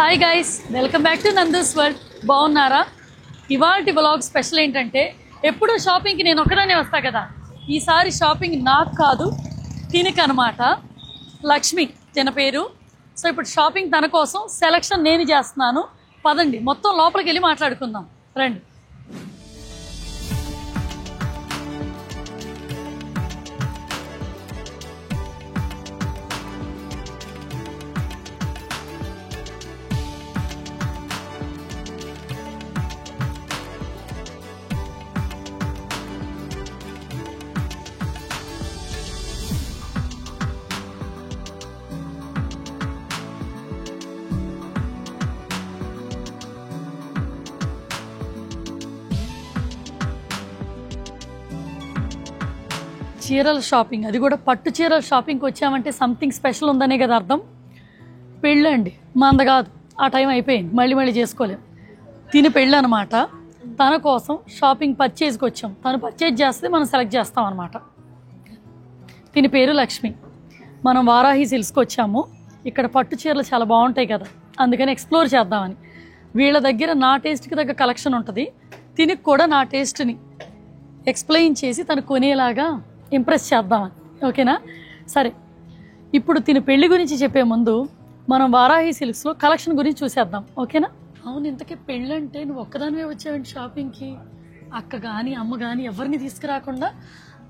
Hi guys, welcome back to Nandu's world. బాగున్నారా? ఇవాల్టి vlog special ఏంటంటే, ఎప్పుడూ షాపింగ్కి నేను ఒక్కదానే వస్తా కదా, ఈసారి షాపింగ్ నాకు కాదు తినకు అనమాట. లక్ష్మి తన పేరు. సో ఇప్పుడు షాపింగ్ తన కోసం, సెలక్షన్ నేను చేస్తున్నాను. పదండి మొత్తం లోపలికి వెళ్ళి మాట్లాడుకుందాం, రండి. చీరల షాపింగ్, అది కూడా పట్టు చీరల షాపింగ్కి వచ్చామంటే సంథింగ్ స్పెషల్ ఉందనే కదా అర్థం. పెళ్ళండి మంద కాదు, ఆ టైం అయిపోయింది, మళ్ళీ చేసుకోలేం. తిని పెళ్ళి అనమాట. తన కోసం షాపింగ్ పర్చేజ్కి వచ్చాం. తను పర్చేజ్ చేస్తే మనం సెలెక్ట్ చేస్తాం అనమాట. తిని పేరు లక్ష్మి. మనం వారాహి సిల్క్స్కి వచ్చాము. ఇక్కడ పట్టు చీరలు చాలా బాగుంటాయి కదా, అందుకని ఎక్స్ప్లోర్ చేద్దామని. వీళ్ళ దగ్గర నా టేస్ట్కి తగ్గ కలెక్షన్ ఉంటుంది. తినికి కూడా నా టేస్ట్ని ఎక్స్ప్లెయిన్ చేసి తను కొనేలాగా ఇంప్రెస్ చేద్దామని. ఓకేనా? సరే, ఇప్పుడు తిని పెళ్లి గురించి చెప్పే ముందు మనం వారాహి సిల్క్స్లో కలెక్షన్ గురించి చూసేద్దాం. ఓకేనా? అవును, ఇంతకీ పెళ్ళి అంటే నువ్వు ఒక్కదానివే వచ్చావండి షాపింగ్కి? అక్క కానీ అమ్మ కానీ ఎవరిని తీసుకురాకుండా?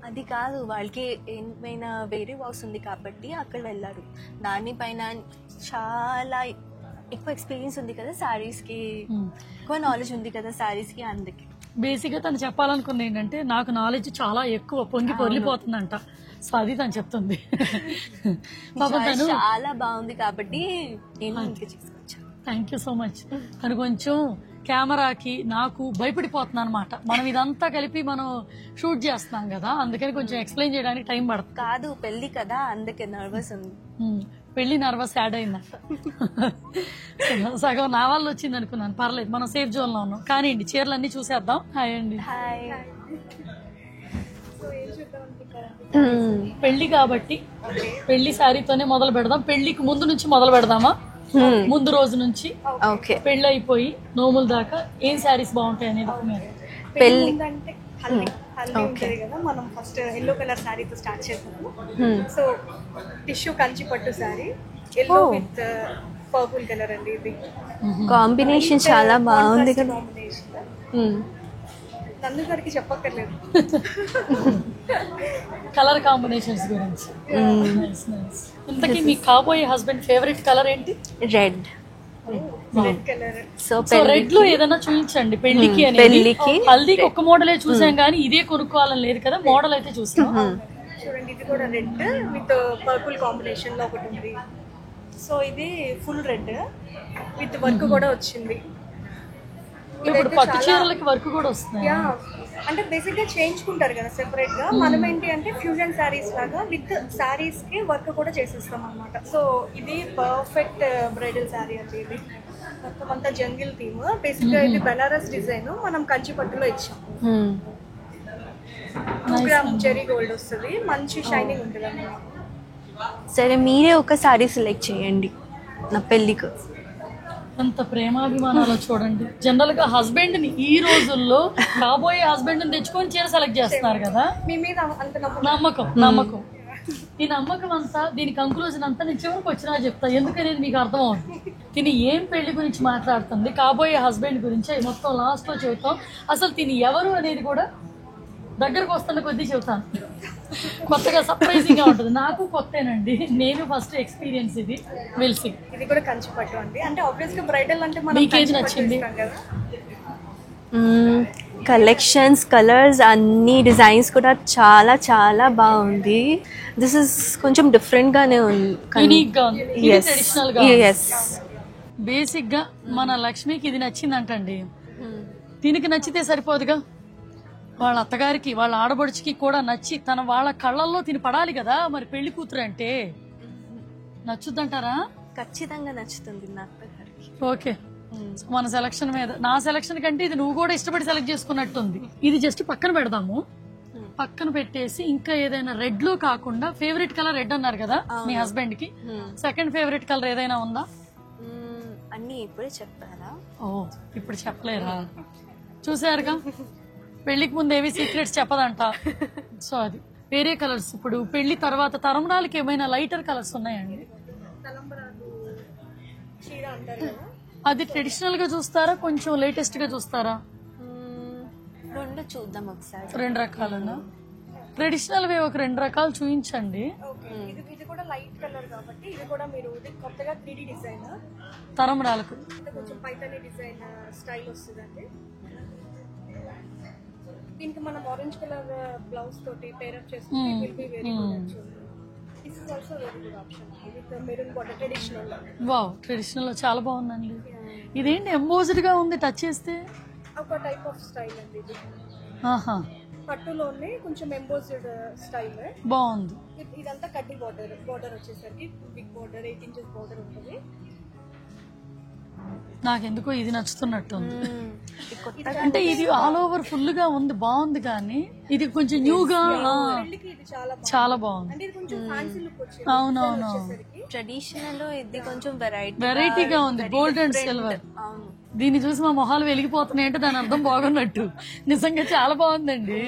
అది కాదు, వాళ్ళకి ఏమైనా వేరే వర్క్స్ ఉంది కాబట్టి అక్కడ వెళ్ళారు. దానిపైన చాలా ఎక్కువ ఎక్స్పీరియన్స్ ఉంది కదా శారీస్కి, ఎక్కువ నాలెడ్జ్ ఉంది కదా శారీస్కి, అందుకే. బేసిక్గా తను చెప్పాలనుకుంది ఏంటంటే, నాకు నాలెడ్జ్ చాలా ఎక్కువ, పొంగి పొర్లిపోతుందంట. సో అది తను చెప్తుంది. తను చాలా బాగుంది కాబట్టి నేను తీసుకొచ్చాను. Thank you so much. తను కొంచెం కెమెరాకి నాకు భయపడిపోతున్నాను అనమాట. మనం ఇదంతా కలిపి మనం షూట్ చేస్తున్నాం కదా, అందుకని కొంచెం ఎక్స్ప్లెయిన్ చేయడానికి టైం పడుతుంది. కాదు, పెళ్లి కదా, అందుకే నర్వస్ ఉంది. పెళ్లి నర్వస్ యాడ్ అయిందంట. సగం నా వాళ్ళు వచ్చింది అనుకున్నాను. పర్లేదు, మనం సేఫ్ జోన్ లో ఉన్నాం. కానీ చీరలన్నీ చూసేద్దాం. హాయ్ అండి. పెళ్లి కాబట్టి పెళ్లి శారీతోనే మొదలు పెడదాం. పెళ్లికి ముందు నుంచి మొదలు పెడదామా? ముందు రోజు నుంచి పెళ్లి అయిపోయి నోముల దాకా ఏం శారీస్ బాగుంటాయి అనేది. పెళ్లి హల్దీ ఉంటది కదా, మనం ఫస్ట్ ఎల్లో కలర్ శారీతో స్టార్ట్ చేద్దాము. సో టిష్యూ కంచి పట్టు sari, yellow with purple colour అండి. ఇది కాంబినేషన్ చాలా బాగుంది కదా. నందు గారికి చెప్పక్కర్లేదు కలర్ కాంబినేషన్స్ గురించి. ఇంతకీ మీ కాబోయే హస్బెండ్ ఫేవరెట్ కలర్ ఏంటి? Red. Red colour. So red లో ఏదైనా చూపించండి పెళ్లికి. పెళ్లికి హల్దీకి ఒక్క మోడలే చూసాం కానీ ఇదే కొనుక్కోవాలని లేదు కదా, మోడల్ అయితే చూసాం. చూడండి, ఇది కూడా రెడ్ విత్ పర్పుల్ కాంబినేషన్ లో ఒకటి ఉంది. సో ఇది ఫుల్ రెడ్ విత్ వర్క్ కూడా వచ్చింది. ఇప్పుడు పట్టు చీరలకి వర్క్ కూడా వస్తుంది. అంటే బేసిక్ గా చేయించుకుంటారు కదా సెపరేట్ గా. మనం ఏంటి అంటే ఫ్యూజన్ శారీస్ లాగా విత్ శారీస్ కి వర్క్ కూడా చేసేస్తాం అనమాట. సో ఇది పర్ఫెక్ట్ బ్రైడల్ శారీ అండి. ఇది మొత్తం అంతా జంగిల్ థీమ్. బేసిక్ గా ఇది బెనారస్ డిజైన్ మనం కంచి పట్టులో ఇచ్చాం. 2 గ్రామ్ చెరీ గోల్డ్ వస్తుంది, మంచి షైనింగ్ ఉంటుంది అన్నమాట. సరే, మీరే ఒక శారీ సెలెక్ట్ చేయండి నా పెళ్లికి. అంత ప్రేమాభిమానాలు చూడండి. జనరల్ గా హస్బెండ్ ని ఈ రోజుల్లో కాబోయే హస్బెండ్ ని తెచ్చుకొని చీర సెలెక్ట్ చేస్తున్నారు కదా. మీ మీద అంత నమ్మకం. ఈ నమ్మకం అంతా, దీని కంక్లూజన్ అంతా నేను చివరికి వచ్చినా చెప్తా, ఎందుకనేది మీకు అర్థం అవుతుంది. తిని ఏం పెళ్లి గురించి మాట్లాడుతుంది, కాబోయే హస్బెండ్ గురించి మొత్తం లాస్ట్ లో చెబుతాం. అసలు తిని ఎవరు అనేది కూడా దగ్గరకు వస్తున్న కొద్దీ చెబుతాను. కొత్తగా సర్ప్రైజింగ్ గా ఉంటుంది. నాకు కొత్తేనండి, నేను ఫస్ట్ ఎక్స్పీరియన్స్. ఇది వెల్సి. ఇది కూడా కంచి పట్టు అండి. అంటే ఆబ్వియస్ గా బ్రైడల్ అంటే మనం మీకేది నచ్చింది? కలెక్షన్స్, కలర్స్, అన్ని డిజైన్స్ కూడా చాలా చాలా బాగుంది. దిస్ ఇస్ కొంచెం డిఫరెంట్ గానే ఉంది, యూనిక్ గా ఉంది, ట్రెడిషనల్ గా. బేసిక్ గా మన లక్ష్మికి ఇది నచ్చిందంటండి. దీనికి నచ్చితే సరిపోదుగా, వాళ్ళ అత్తగారికి వాళ్ళ ఆడబడుచుకి కూడా నచ్చి వాళ్ళ కళ్ళల్లో తిని పడాలి కదా. మరి పెళ్లి కూతురు అంటే నచ్చుద్దంటారా? ఖచ్చితంగా నచ్చుతుంది నా అత్తగారికి. ఓకే, మన సెలక్షన్ మీద, నా సెలక్షన్ కంటే ఇది నువ్వు కూడా ఇష్టపడి సెలెక్ట్ చేసుకున్నట్టుంది. ఇది జస్ట్ పక్కన పెడదాము. పక్కన పెట్టేసి ఇంకా ఏదైనా రెడ్ లో కాకుండా, ఫేవరెట్ కలర్ రెడ్ అన్నారు కదా మీ హస్బెండ్ కి, సెకండ్ ఫేవరెట్ కలర్ ఏదైనా ఉందా? అన్నీ ఇప్పుడే చెప్పారా? ఓ ఇప్పుడు చెప్పలేరా? చూసారుగా, పెళ్లికి ముందు ఏవి సీక్రెట్స్ చెప్పదంట. సో అది వేరే కలర్స్. ఇప్పుడు పెళ్లి తర్వాత తరంరాలకి ఏమైనా లైటర్ కలర్స్ ఉన్నాయండి? తలంబరాలు చీర అంటారు కదా, అది ట్రెడిషనల్ గా చూస్తారా, కొంచెం లేటెస్ట్ గా చూస్తారా? రెండు చూద్దాం ఒకసారి. 2 రకాలన్నా? ట్రెడిషనల్ వే ఒక 2 రకాలు చూపించండి. ఓకే. ఇది కూడా లైట్ కలర్ కాబట్టి ఇది కూడా మీరు ఇది కొత్తగా 3D డిజైన్, తరంరాలకు కొంచెం పైతాని డిజైన్ స్టైల్ వస్తుందండి. దీనికి మనం ఆరెంజ్ కలర్ బ్లౌజ్ తోటి పేరప్ చేసుకుంటే it will be very good actually. This is also very good option with the maroon border traditional. Wow, traditional లో చాలా బాగుందండి. ఇదేంటి ఎంబోజ్డ్ గా ఉంది, టచ్ చేస్తే? ఒక టైప్ ఆఫ్ స్టైల్ అండి ఇది. ఆహా, పట్టులోనే కొంచెం ఎంబోజ్డ్ స్టైల్. బాగుంది. ఇదంతా కడ్డీ బోర్డర్ వచ్చేసరికి బిగ్ బోర్డర్ 8 inches బోర్డర్ ఉంటుంది. నాకెందుకో ఇది నచ్చుతున్నట్టు ఉంది. అంటే ఇది ఆల్ ఓవర్ ఫుల్ గా ఉంది, బాగుంది. కానీ ఇది కొంచెం న్యూగా పెళ్లికి ఇది చాలా చాలా బాగుంది. అంటే ఇది కొంచెం ఫ్యాన్సీ లుక్ వచ్చింది. అవునవును, ట్రెడిషనల్ ఇది కొంచెం వెరైటీగా ఉంది, గోల్డ్ అండ్ సిల్వర్. అవును. దీన్ని చూసి మా మొహాలు వెలిగిపోతున్నాయి అంటే దాని అర్థం బాగున్నట్టు. నిజంగా చాలా బాగుందండి.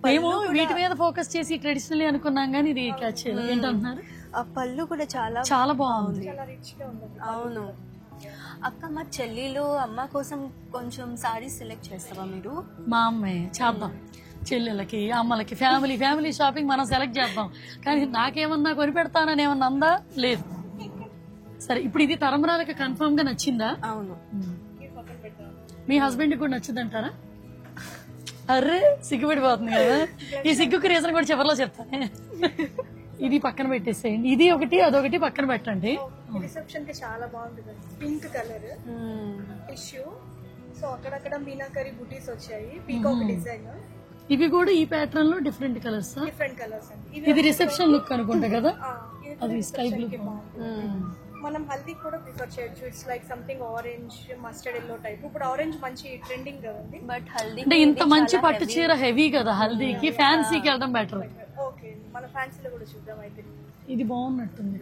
మేము వీటి మీద ఫోకస్ చేసి ట్రెడిషనల్ అనుకున్నాం, కానీ ఇది క్యాచ్ చేయలేదు. ఏంటంటున్నారు? ఆ పళ్ళు కూడా చాలా చాలా బాగుంది. చాలా రిచ్ గా ఉంది. అవును. అక్క, మా చెల్లిలో అమ్మ కోసం కొంచెం సారీస్ సెలెక్ట్ చేస్తావా మీరు? మా అమ్మే చేద్దాం, చెల్లెలకి అమ్మలకి ఫ్యామిలీ షాపింగ్ మనం సెలెక్ట్ చేద్దాం. కానీ నాకేమన్నా కొనిపెడతానని ఏమన్నా అందా? లేదు. సరే, ఇప్పుడు ఇది తరంరాలకి కన్ఫర్మ్ గా నచ్చిందా? అవును. మీ హస్బెండ్ కూడా నచ్చిందంటారా? అర్రే, సిగ్గుపడిపోతుంది కదా. ఈ సిగ్గుకి రీజన్ కూడా చివరిలో చెప్తానే. ఇది పక్కన పెట్టేసేయండి, ఇది ఒకటి అదొకటి పక్కన పెట్టండి. రిసెప్షన్ కి చాలా బాగుంటుంది. పింక్ కలర్ టిష్యూ, సో అక్కడక్కడ మీనాకరీ బుటీస్ వచ్చాయి, పీకాక్ డిజైన్. ఇవి కూడా ఈ ప్యాటర్న్ లో డిఫరెంట్ కలర్స్. డిఫరెంట్ కలర్స్ అండి. ఇది రిసెప్షన్ లుక్ అనుకుంటా కదా. అది స్కై బ్లూ. మనం హల్దీ కూడా ప్రిఫర్ చేయొచ్చు. It's like something orange mustard yellow type. ఇప్పుడు ఆరెంజ్ మంచి ట్రెండింగ్ కదండి. బట్ హల్దీ అంటే ఇంత మంచి పట్టు చీర హెవీ కదా, హల్దీకి ఫ్యాన్సీకి వెళ్ళడం బెటర్. ఓకే, మన ఫ్యాన్సీలో కూడా చూద్దాం అయితే. ఇది బాగున్నట్టుంది.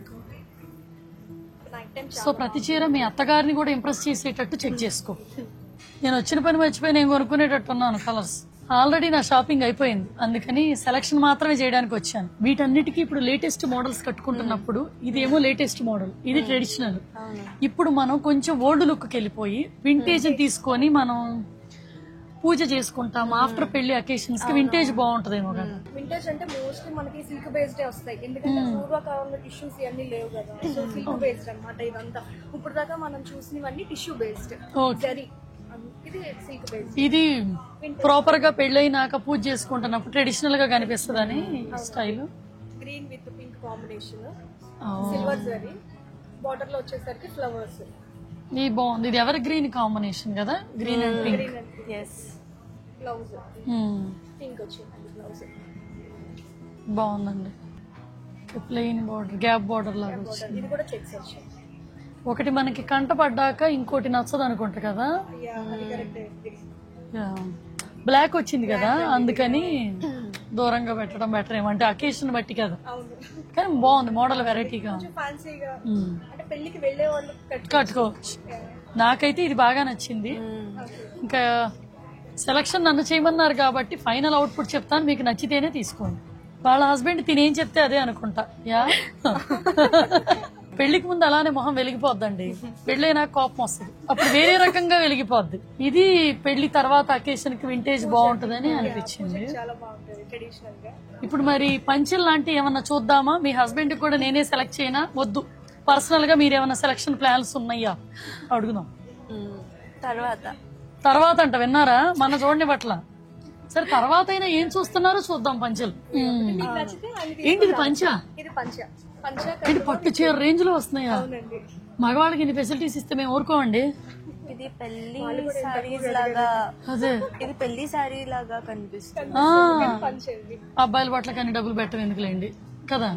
నైట్ టైం సో ప్రతి చీర మీ అత్తగారిని కూడా ఇంప్రెస్ చేసేటట్టు చెక్ చేసుకో. నేను వచ్చిన పని మర్చిపోయి నేను కొనుక్కునేటట్టు ఉన్నాను కలర్స్. ఆల్రెడీ నా షాపింగ్ అయిపోయింది, అందుకని సెలక్షన్ మాత్రమే చేయడానికి వచ్చాను. వీటన్నిటికీ ఇప్పుడు లేటెస్ట్ మోడల్స్ కట్టుకుంటున్నప్పుడు ఇదేమో లేటెస్ట్ మోడల్, ఇది ట్రెడిషనల్. ఇప్పుడు మనం కొంచెం ఓల్డ్ లుక్కి వెళ్ళిపోయి వింటేజ్ తీసుకొని మనం పూజ చేసుకుంటాం. ఆఫ్టర్ పెళ్లి అకేషన్స్ కి వింటేజ్ బాగుంటదేమో కదా. వింటేజ్ అంటే మోస్ట్లీ మనకి సిల్క్ బేస్డ్ వస్తాయి, ఎందుకంటే పూర్వకాలంలో టిష్యూస్ ఇవన్నీ లేవు కదా. సో సిల్క్ బేస్డ్ అన్నమాట ఇదంతా. ఇప్పుడు దాకా మనం చూసినవన్నీ టిష్యూ బేస్డ్. జరీ ఇది సిల్క్ బేస్డ్. ఇది ప్రాపర్ గా పెళ్ళైనాక పూజ చేసుకుంటున్నప్పుడు ట్రెడిషనల్ గా కనిపిస్తుంది అని style. Green with pink combination, silver zari, border లో వచ్చేసరికి ఫ్లవర్స్. ఇది బాగుంది. ఇది ఎవర్ గ్రీన్ కాంబినేషన్ కదా, green and pink. Blouse pink వచ్చింది బ్లౌజ్. బాగుందండి. ప్లెయిన్ బార్డర్, గ్యాప్ బార్డర్ లాగా వచ్చింది. ఇది కూడా చెక్స్ వచ్చాయి. ఒకటి మనకి కంట పడ్డాక ఇంకోటి నచ్చదు అనుకుంటా కదా. బ్లాక్ వచ్చింది కదా, అందుకని దూరంగా పెట్టడం బెటర్. ఏమంటే అకేషన్ బట్టి కదా, కానీ బాగుంది మోడల్, వెరైటీగా పెళ్లికి వెళ్ళే వాళ్ళు కట్టుకోవచ్చు. నాకైతే ఇది బాగా నచ్చింది. ఇంకా సెలక్షన్ నన్ను చేయమన్నారు కాబట్టి ఫైనల్ అవుట్పుట్ చెప్తాను, మీకు నచ్చితేనే తీసుకోండి. వాళ్ళ హస్బెండ్ తినేం చెప్తే అదే అనుకుంటా. యా, పెళ్లికి ముందు అలానే మొహం వెలిగిపోద్దండి, పెళ్ళైనా కోపం వస్తుంది, అప్పుడు వేరే రకంగా వెలిగిపోద్ది. ఇది పెళ్లి తర్వాత అకేషన్ కి వింటేజ్ బాగుంటదని అనిపించింది. ఇప్పుడు మరి పంచెల్ లాంటి ఏమన్నా చూద్దామా? మీ హస్బెండ్ కూడా నేనే సెలెక్ట్ చేయనా? వద్దు, పర్సనల్ గా మీరు ఏమన్నా సెలక్షన్ ప్లాన్స్ ఉన్నాయా అడుగుదాం. తర్వాత అంట, విన్నారా? మన చూడండి పట్ల. సరే, తర్వాత అయినా ఏం చూస్తున్నారో చూద్దాం. పంచెలు ఏంటి? ఇది పంచా? ఏంటి పట్టు చీర రేంజ్ లో వస్తున్నాయా? మగవాళ్ళకి ఇన్ని ఫెసిలిటీస్ ఇస్తే మేము ఊరుకోమండి. ఇది పెళ్లి సారీస్ లాగా, అదే ఇది పెళ్లి సారీ లాగా కనిపిస్తుంది. అబ్బాయిల బట్టల కానీ డబ్బులు పెట్టడం ఎందుకులేండి కదా,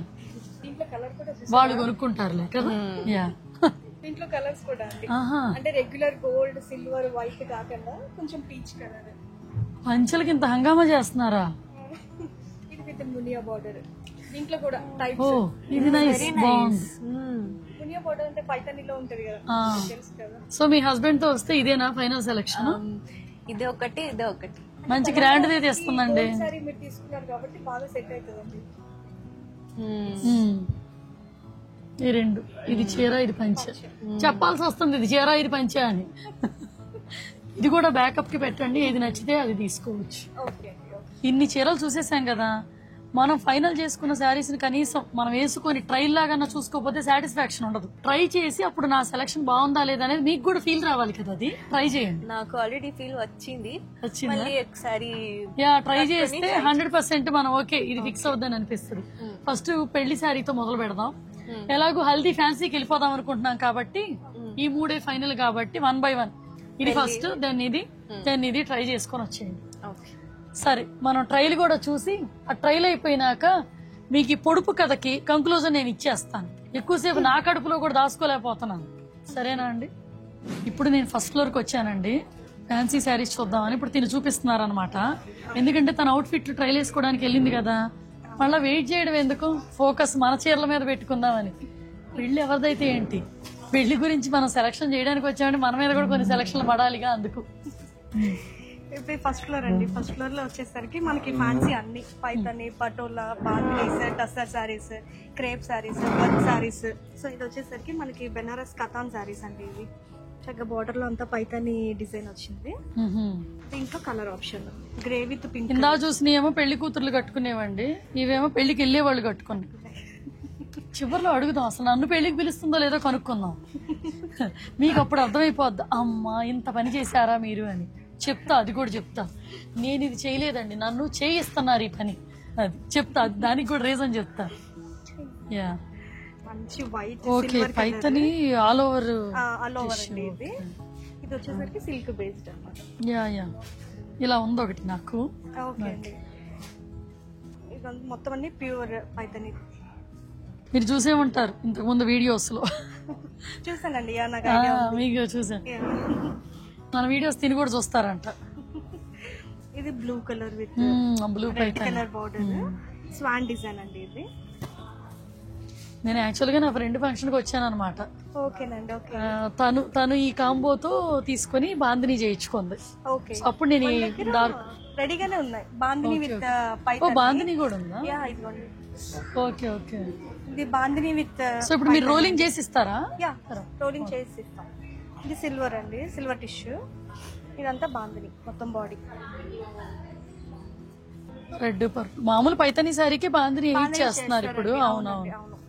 వాళ్ళు కొనుక్కుంటారులే కదా. యా, దీంట్లో కలర్స్ కూడా అంటే రెగ్యులర్ గోల్డ్, సిల్వర్, వైట్ కాకుండా కొంచెం పీచ్ కలర్. పంచలకి ఇంత హంగామా చేస్తున్నారా? ఇది విత్ మునియా బార్డర్. దీంట్లో కూడా టైప్స్. ఓ, ఇది నైస్, బాగుంది. మునియా బోర్డర్ అంటే పైతానీలో ఉంటది కదా, ఆ. తెలుసు కదా. సో మీ హస్బెండ్ తో వస్తే ఇదేనా ఫైనల్ సెలెక్షన్? ఇదే ఒకటి ఇదే ఒకటి. మంచి గ్రాండ్ దే తెస్తుందండి. సారీ మీరు తీసుకున్నారు కాబట్టి బాగా సెట్ అవుతుందండి. ఈ రెండు, ఇది చీర ఇది పంచె. చెప్పాల్సి వస్తుంది ఇది చీర ఇది పంచె అని. ఇది కూడా బ్యాకప్ కి పెట్టండి, ఏది నచ్చితే అది తీసుకోవచ్చు. ఓకే. ఇన్ని చీరలు చూసేసాం కదా, మనం ఫైనల్ చేసుకున్న శారీస్ ని కనీసం మనం వేసుకొని ట్రైల్ లాగా చూసుకోకపోతే సాటిస్ఫాక్షన్ ఉండదు. ట్రై చేసి అప్పుడు నా సెలక్షన్ బాగుందా లేదా అనేది మీకు కూడా ఫీల్ రావాలి కదా, అది ట్రై చేయండి. నాకు ఆల్రెడీ ఫీల్ వచ్చింది. వచ్చిందా? మళ్ళీ ఒకసారి ట్రై చేస్తే 100% మనం ఓకే ఇది ఫిక్స్ అవుద్దని అనిపిస్తుంది. ఫస్ట్ పెళ్లి శారీతో మొదలు పెడదాం. ఎలాగో హల్దీ ఫ్యాన్సీకి వెళ్ళిపోదాం అనుకుంటున్నాం కాబట్టి ఈ మూడే ఫైనల్ కాబట్టి 1 by 1 ఇది ఫస్ట్, దెన్ ఇది ట్రై చేసుకొని వచ్చేయండి. సరే, మనం ట్రైల్ కూడా చూసి ఆ ట్రైల్ అయిపోయినాక మీకు ఈ పొడుపు కథకి కంక్లూజన్ నేను ఇచ్చేస్తాను. ఎక్కువసేపు నా కడుపులో కూడా దాచుకోలేకపోతున్నాను. సరేనా అండి? ఇప్పుడు నేను ఫస్ట్ ఫ్లోర్కి వచ్చానండి, ఫ్యాన్సీ శారీస్ చూద్దామని. ఇప్పుడు తిని చూపిస్తున్నారనమాట. ఎందుకంటే తన అవుట్ ఫిట్ ట్రైల్ వేసుకోవడానికి వెళ్ళింది కదా, మళ్ళీ వెయిట్ చేయడం ఎందుకు, ఫోకస్ మన చీరల మీద పెట్టుకుందామని. పెళ్లి ఎవరిదైతే ఏంటి, పెళ్లి గురించి మనం సెలక్షన్ చేయడానికి వచ్చామంటే మన మీద కూడా కొన్ని సెలక్షన్లు పడాలిగా, అందుకు. ఇప్పుడు ఫస్ట్ ఫ్లోర్ అండి. ఫస్ట్ ఫ్లోర్ లో వచ్చేసరికి మనకి ఫ్యాన్సీ అన్ని Paithani, Patola, Bandhanis, tussar saris, crepe saris, work saris. So ఇది వచ్చేసరికి మనకి బెనారస్ కథాన్ శారీస్ అండి. ఇవి చక్కగా బార్డర్ లో అంతా పైతాని డిజైన్ వచ్చింది. దీంట్లో colour option grey with pink. ఇందా చూసినేమో పెళ్లి కూతుర్లు కట్టుకునేవండి, ఇవేమో పెళ్లికి వెళ్లే వాళ్ళు కట్టుకుని. చివరిలో అడుగుదాం అసలు నన్ను పెళ్లికి పిలుస్తుందో లేదో కనుక్కుందాం. మీకు అప్పుడు అర్థమైపోద్ది, అమ్మా ఇంత పని చేశారా మీరు అని. చెప్తా, అది కూడా చెప్తా. నేను ఇది చేయలేదండి, నన్ను చేయిస్తున్నారు ఈ పని, అది చెప్తా. దానికి కూడా రీజన్ చెప్తా. యా, మంచి white okay. Paithani all over అండి. ఇది వచ్చేసరికి సిల్క్ బేస్డ్ అన్నమాట. యా, ఇలా ఉంది ఒకటి నాకు. ఓకే అండి. ఇది మొత్తం అన్ని ప్యూర్ పైతని. మీరు చూసే ఉంటారు ఇంతకు ముందు వీడియోస్ లో. చూసానండి, మీకు చూసాను. మన వీడియోస్ తిని కూడా చూస్తారంట. ఇది blue colour with blue colour border, Schwann design అండి. ఇది నేను యాక్చువల్ గా నా ఫ్రెండ్ ఫంక్షన్ కి వచ్చాను అనమాట. ఓకేనండి. ఓకే. తను ఈ కాంబోతో తీసుకొని బాందిని చేయించుకుంది. ఓకే. అప్పుడు నేను డార్క్ రెడీగానే ఉన్నాయి. బాందిని విత్ బాందిని కూడా ఉందా? ఇదిగోండి. Okay okay. ఇది బాందిని విత్. సో ఇప్పుడు మీరు రోలింగ్ చేసి ఇస్తారా? రోలింగ్ చేసి ఇస్తాం. ఇది సిల్వర్ అండి, సిల్వర్ టిష్యూ. ఇదంతా బాందిని మొత్తం బాడీ. Red purple. మామూలు పైతని శారీకి బాందిని చేస్తున్నారు ఇప్పుడు. అవునవును.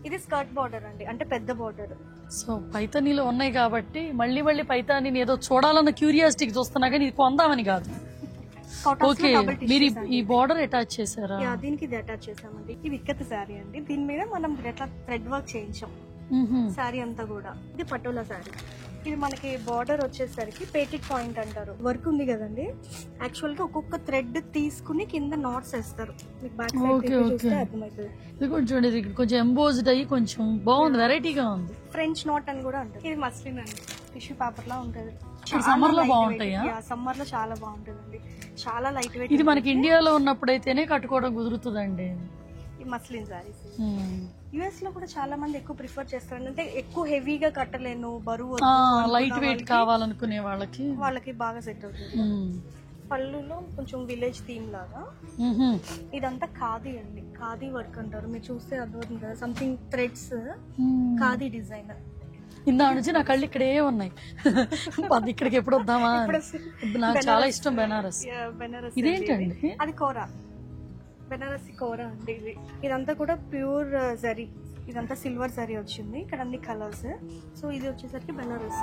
ఇది స్కర్ట్ బార్డర్ అండి, అంటే పెద్ద బార్డర్. సో పైతనీలో ఉన్నాయి కాబట్టి మళ్ళీ పైతాని ఏదో చూడాలన్న క్యూరియాసిటీకి చూస్తున్నా కానీ ఇది కొందామని కాదు. ఓకే, మీరు ఈ బార్డర్ అటాచ్ చేశారా? దీనికి ఇది అటాచ్ చేసామండి. ఇది ఇక్కత్ శారీ అండి. దీని మీద మనం ఎట్లా థ్రెడ్ వర్క్ చేయించాం శారీ అంతా కూడా. ఇది పటోలా శారీ. ఇది మనకి బార్డర్ వచ్చేసరికి పేటిక్ పాయింట్ అంటారు. వర్క్ ఉంది కదండి, యాక్చువల్ గా ఒక్కొక్క థ్రెడ్ తీసుకుని కింద నాట్స్ వేస్తారు. మీకు బ్యాక్ సైడ్ చూస్తే అర్థమవుతుంది. ఇది కొంచెం ఎంబోజ్డ్ అయ్యి కొంచెం బాగుంది, వెరైటీగా ఉంది. ఫ్రెంచ్ నాట్ అని కూడా అంటారు. ఇది మస్లిన్ అండి, టిష్యూ పేపర్ లా ఉంటది. సమ్మర్ లో బాగుంటాయా? సమ్మర్ లో చాలా బాగుంటదండి, చాలా లైట్ వెయిట్. ఇది మనకి ఇండియాలో ఉన్నప్పుడైతేనే కట్టుకోవడం కుదురుతుందండి ఈ మస్లిన్ సారీస్. యుఎస్ లో కూడా చాలా మంది ఎక్కువ ప్రిఫర్ చేస్తారు. అంటే ఎక్కువ హెవీగా కట్టలేను, బరువు, లైట్ వెయిట్ కావాలనుకునే వాళ్ళకి బాగా సెట్ అవుతుంది. పళ్ళులో కొంచెం విలేజ్ థీమ్ లాగా. ఇదంతా ఖాదీ అండి, ఖాదీ వర్క్ అంటారు. మీరు చూస్తే అర్థమవుతుంది కదా, సంథింగ్ థ్రెడ్స్, ఖాదీ డిజైన్. ఇందా నుంచి నా కళ్ళు ఇక్కడే ఉన్నాయి. ఇక్కడికి ఎప్పుడు వద్దామా? నాకు చాలా ఇష్టం బెనారస్. ఇదేంటండి? అది కోరా, బెనారసి కోరా అండి. ఇదంతా కూడా ప్యూర్ జరీ. ఇదంతా సిల్వర్ జరీ వచ్చింది. ఇక్కడ అన్ని కలర్స్. సో ఇది వచ్చేసరికి బెనారస్.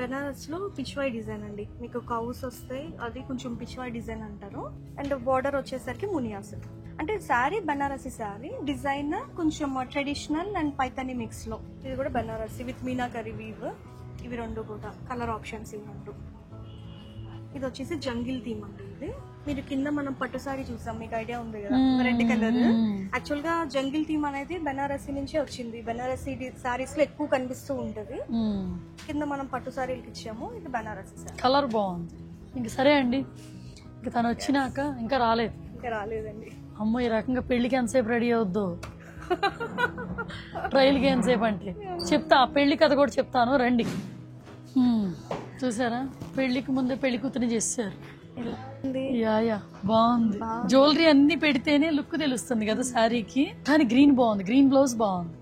బెనారస్ లో పిచ్వాయ్ డిజైన్ అండి. మీకు కౌస్ వస్తాయి, అది కొంచెం పిచ్వాయ్ డిజైన్ అంటారు. అండ్ బార్డర్ వచ్చేసరికి మునియాస్. అంటే శారీ బెనారసి శారీ, డిజైన్ కొంచెం ట్రెడిషనల్ అండ్ పైతాని మిక్స్ లో. ఇది కూడా బెనారసి విత్ మీనాకరీ వీవ్. ఇవి రెండు కూడా కలర్ ఆప్షన్స్. ఇవి రెండు. ఇది వచ్చేసి జంగిల్ థీమ్ అండి. ఇది మీరు కింద మనం పట్టు సారీ చూసాం, మీకు ఐడియా ఉంది కదా, రెడ్ కలర్. యాక్చువల్ గా జంగిల్ థీమ్ అనేది బెనారసి నుంచే వచ్చింది. బెనారసి సారీస్ లో ఎక్కువ కనిపిస్తూ ఉంటది. కింద మనం పట్టు సారీలకి ఇచ్చాము. ఇది బెనారసి సారీ. కలర్ బాగుంది. ఇంక సరే అండి, ఇంక తను వచ్చినాక ఇంకా రాలేదండి. అమ్మో, ఈ రకంగా పెళ్లికి ఎంతసేపు రెడీ అవుద్దు. ట్రయల్కి ఎంతసేపు అంటే చెప్తా, పెళ్లి కథ కూడా చెప్తాను రండి. చూసారా పెళ్లికి ముందే పెళ్లి కూతురు చేశారు. యా బాగుంది. జ్యువెలరీ అన్ని పెడితేనే లుక్ తెలుస్తుంది కదా శారీకి. కానీ గ్రీన్ బాగుంది, గ్రీన్ బ్లౌజ్ బాగుంది.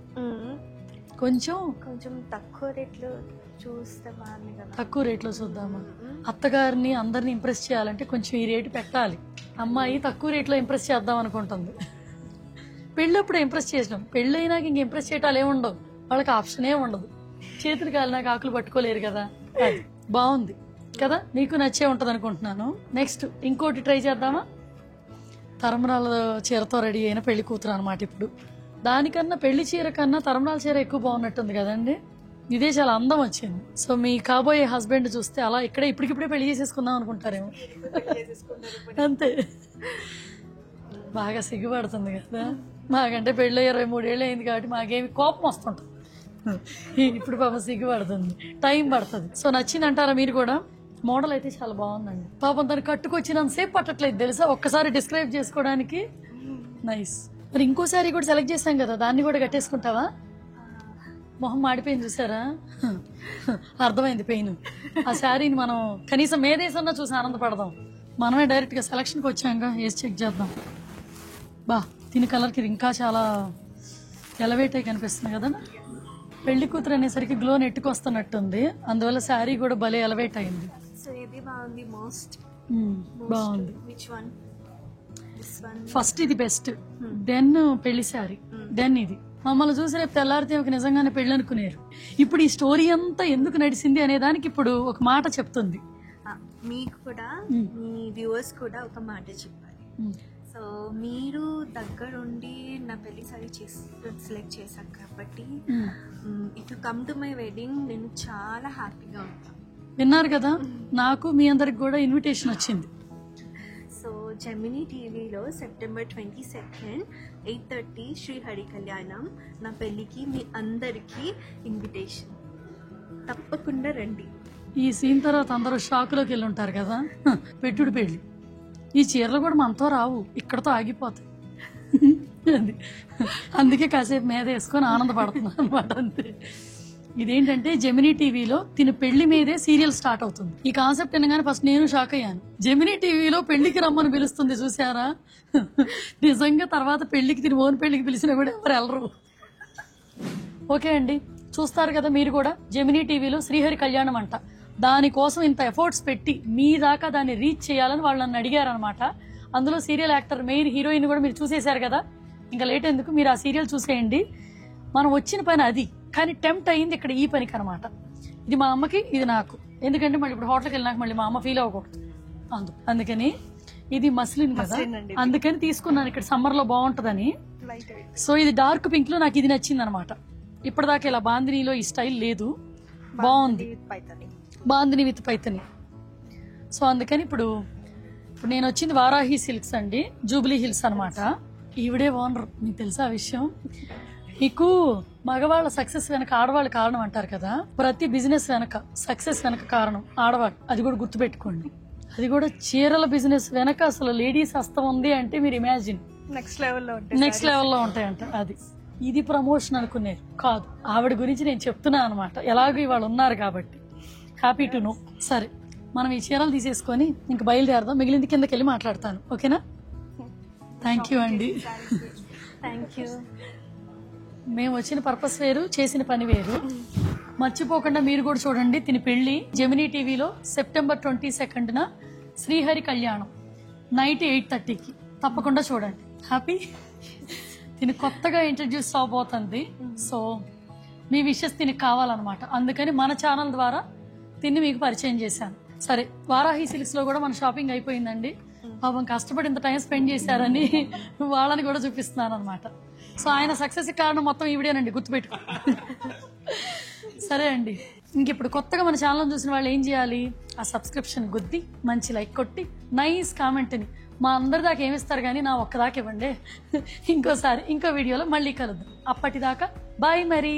కొంచెం కొంచెం తక్కువ రేట్లో చూస్తే బాగుంది కదా. తక్కువ రేట్లో చూద్దామా? అత్తగారిని అందరిని ఇంప్రెస్ చేయాలంటే కొంచెం ఈ రేటు పెట్టాలి. అమ్మాయి తక్కువ రేట్లో ఇంప్రెస్ చేద్దాం అనుకుంటుంది. పెళ్ళప్పుడు ఇంప్రెస్ చేసినాం, పెళ్ళి అయినాక ఇంక ఇంప్రెస్ చేయటాలు ఏముండవు, వాళ్ళకి ఆప్షనే ఉండదు. చేతులు కాలినాక ఆకులు పట్టుకోలేరు కదా. అది బాగుంది కదా, మీకు నచ్చే ఉంటది అనుకుంటున్నాను. నెక్స్ట్ ఇంకోటి ట్రై చేద్దామా? తరమరాల చీరతో రెడీ అయిన పెళ్లి కూతురు అనమాట. ఇప్పుడు దానికన్నా పెళ్లి చీర కన్నా తరమరాల చీర ఎక్కువ బాగున్నట్టుంది కదండి. ఇదే చాలా అందం వచ్చింది. సో మీ కాబోయే హస్బెండ్ చూస్తే అలా ఇక్కడే ఇప్పటికిప్పుడే పెళ్లి చేసేసుకుందాం అనుకుంటారేమో. అంతే, బాగా సిగ్గుపడుతుంది కదా. మాకంటే పెళ్ళి 23 ఏళ్ళు అయింది కాబట్టి మాకేమి కోపం వస్తుంటుంది. ఇప్పుడు పాపం సిగ్గుపడుతుంది, టైం పడుతుంది. సో నచ్చిందంటారా మీరు కూడా? మోడల్ అయితే చాలా బాగుందండి. పాపం తను కట్టుకొచ్చినంతసేపు పట్టట్లేదు తెలుసా ఒక్కసారి డిస్క్రైబ్ చేసుకోవడానికి. నైస్. మరి ఇంకో శారీ కూడా సెలెక్ట్ చేసాం కదా, దాన్ని కూడా కట్టేసుకుంటావా? మొహం మాడిపోయింది చూసారా, అర్థమైంది పెయిన్. ఆ శారీని మనం కనీసం మేదేసన్నా చూసి ఆనందపడదాం. మనమే డైరెక్ట్ గా సెలక్షన్కి వచ్చాక వేసి చెక్ చేద్దాం. బా దీని కలర్కి ఇది ఇంకా చాలా ఎలవేట్ అయి కనిపిస్తుంది కదా. పెళ్లి కూతురు అనేసరికి గ్లో నెట్టుకొస్తున్నట్టుంది, అందువల్ల శారీ కూడా భలే ఎలవేట్ అయింది. సో ఇది బాగుంది. మోస్ట్ బాగుంది. Which one? This one first ఇది బెస్ట్, దెన్ పెళ్లి శారీ, దెన్ ఇది. మమ్మల్ని చూసి రేపు తెల్లారితే ఒక నిజంగానే పెళ్లి అనుకునేరు. ఇప్పుడు ఈ స్టోరీ అంతా ఎందుకు నడిచింది అనే దానికి ఇప్పుడు ఒక మాట చెప్తుంది. మీకు కూడా మీ వ్యూవర్స్ కూడా ఒక మాట చెప్పాలి. సో మీరు దగ్గరుండి నా పెళ్లి సారీ సెలెక్ట్ చేశాను కాబట్టి if you come to my wedding నేను చాలా హ్యాపీగా ఉంటాను. విన్నారు కదా, నాకు మీ అందరికి కూడా ఇన్విటేషన్ వచ్చింది. సో జెమినీ టీవీలో September 22 8:30 శ్రీహరి కళ్యాణం నా పెళ్ళికి మీ అందరికీ ఇన్విటేషన్. తప్పకుండా రండి. ఈ సీన్ తర్వాత అందరూ షాక్లోకి వెళ్ళి ఉంటారు కదా. పెట్టుడు పెళ్లి, ఈ చీరలు కూడా మనతో రావు, ఇక్కడతో ఆగిపోతాయి. అది అందుకే కాసేపు మీద వేసుకొని ఆనందపడుతున్నాను అనమాట. అంతే. ఇదేంటంటే జెమినీ టీవీలో తిని పెళ్లి మీదే సీరియల్ స్టార్ట్ అవుతుంది. ఈ కాన్సెప్ట్ అనగానే ఫస్ట్ నేను షాక్ అయ్యాను. జెమినీ టీవీలో పెళ్లికి రమ్మని పిలుస్తుంది చూసారా. నిజంగా తర్వాత పెళ్లికి తిని ఓన్ పెళ్లికి పిలిచినా కూడా ఎవరు వెళ్ళరు. ఓకే అండి, చూస్తారు కదా మీరు కూడా. జెమినీ టీవీలో శ్రీహరి కళ్యాణం అంట, దానికోసం ఇంత ఎఫర్ట్స్ పెట్టి మీ దాకా దాన్ని రీచ్ చేయాలని వాళ్ళు నన్ను అడిగారు అనమాట. అందులో సీరియల్ యాక్టర్ మెయిన్ హీరోయిన్ కూడా మీరు చూసేశారు కదా. ఇంకా లేట్ ఎందుకు, మీరు ఆ సీరియల్ చూసేయండి. మనం వచ్చిన పని అది, కానీ టెంప్ట్ అయింది ఇక్కడ ఈ పనికి అనమాట. ఇది మా అమ్మకి, ఇది నాకు. ఎందుకంటే మళ్ళీ ఇప్పుడు హోటల్కి వెళ్ళినాక మళ్ళీ మా అమ్మ ఫీల్ అవ్వకూడదు. అందుకని ఇది మస్లిన్ కదా, అందుకని తీసుకున్నాను ఇక్కడ సమ్మర్ లో బాగుంటదని. సో ఇది డార్క్ పింక్ లో నాకు ఇది నచ్చింది అనమాట. ఇప్పటిదాకా ఇలా బాందినీలో ఈ స్టైల్ లేదు, బాగుంది. బాందిని విత్ పైతని. సో అందుకని ఇప్పుడు నేను వచ్చింది వారాహి సిల్క్స్ అండి, జూబ్లీ హిల్స్ అనమాట. ఈవిడే ఓనర్, మీకు తెలుసా ఆ విషయం? మీకు మగవాళ్ళ సక్సెస్ వెనక ఆడవాళ్ళ కారణం అంటారు కదా, ప్రతి బిజినెస్ వెనక సక్సెస్ వెనక కారణం ఆడవాళ్ళు. అది కూడా గుర్తుపెట్టుకోండి. అది కూడా చీరల బిజినెస్ వెనక అసలు లేడీస్ హస్తం ఉంది అంటే మీరు ఇమాజిన్ నెక్స్ట్ లెవెల్లో ఉంటాయంట. అది ఇది ప్రమోషన్ అనుకునేది కాదు, ఆవిడ గురించి నేను చెప్తున్నా అనమాట. ఎలాగో ఇవాళ ఉన్నారు కాబట్టి హ్యాపీ టు నో. సరే, మనం ఈ చీరలు తీసేసుకొని ఇంక బయలుదేరదాం. మిగిలింది కిందకి వెళ్ళి మాట్లాడతాను, ఓకేనా? థ్యాంక్ యూ అండి. Thank you. మేము వచ్చిన పర్పస్ వేరు, చేసిన పని వేరు. మర్చిపోకుండా మీరు కూడా చూడండి తిని పెళ్లి. జెమినీ టీవీలో September 22 శ్రీహరి కళ్యాణం నైట్ 8:30కి తప్పకుండా చూడండి. హ్యాపీ. తిని కొత్తగా ఇంట్రడ్యూస్ అవబోతుంది. సో మీ విషెస్ తిని కావాలన్నమాట. అందుకని మన ఛానల్ ద్వారా తిని మీకు పరిచయం చేశాను. సరే, వారాహి సిల్క్స్ లో కూడా మన షాపింగ్ అయిపోయిందండి. పాపం కష్టపడి ఇంత టైం స్పెండ్ చేశారని వాళ్ళని కూడా చూపిస్తున్నాను అనమాట. సో ఆయన సక్సెస్ కారణం మొత్తం ఈవిడేనండి, గుర్తుపెట్టుకో. సరే అండి, ఇంక ఇప్పుడు కొత్తగా మన ఛానల్ చూసిన వాళ్ళు ఏం చేయాలి? ఆ సబ్స్క్రిప్షన్ గుద్ది మంచి లైక్ కొట్టి నైస్ కామెంట్ని మా అందరి దాకా ఏమిస్తారు కానీ నా ఒక్కదాకా ఇవ్వండి. ఇంకోసారి ఇంకో వీడియోలో మళ్ళీ కలుద్దాం. అప్పటిదాకా బాయ్ మరి.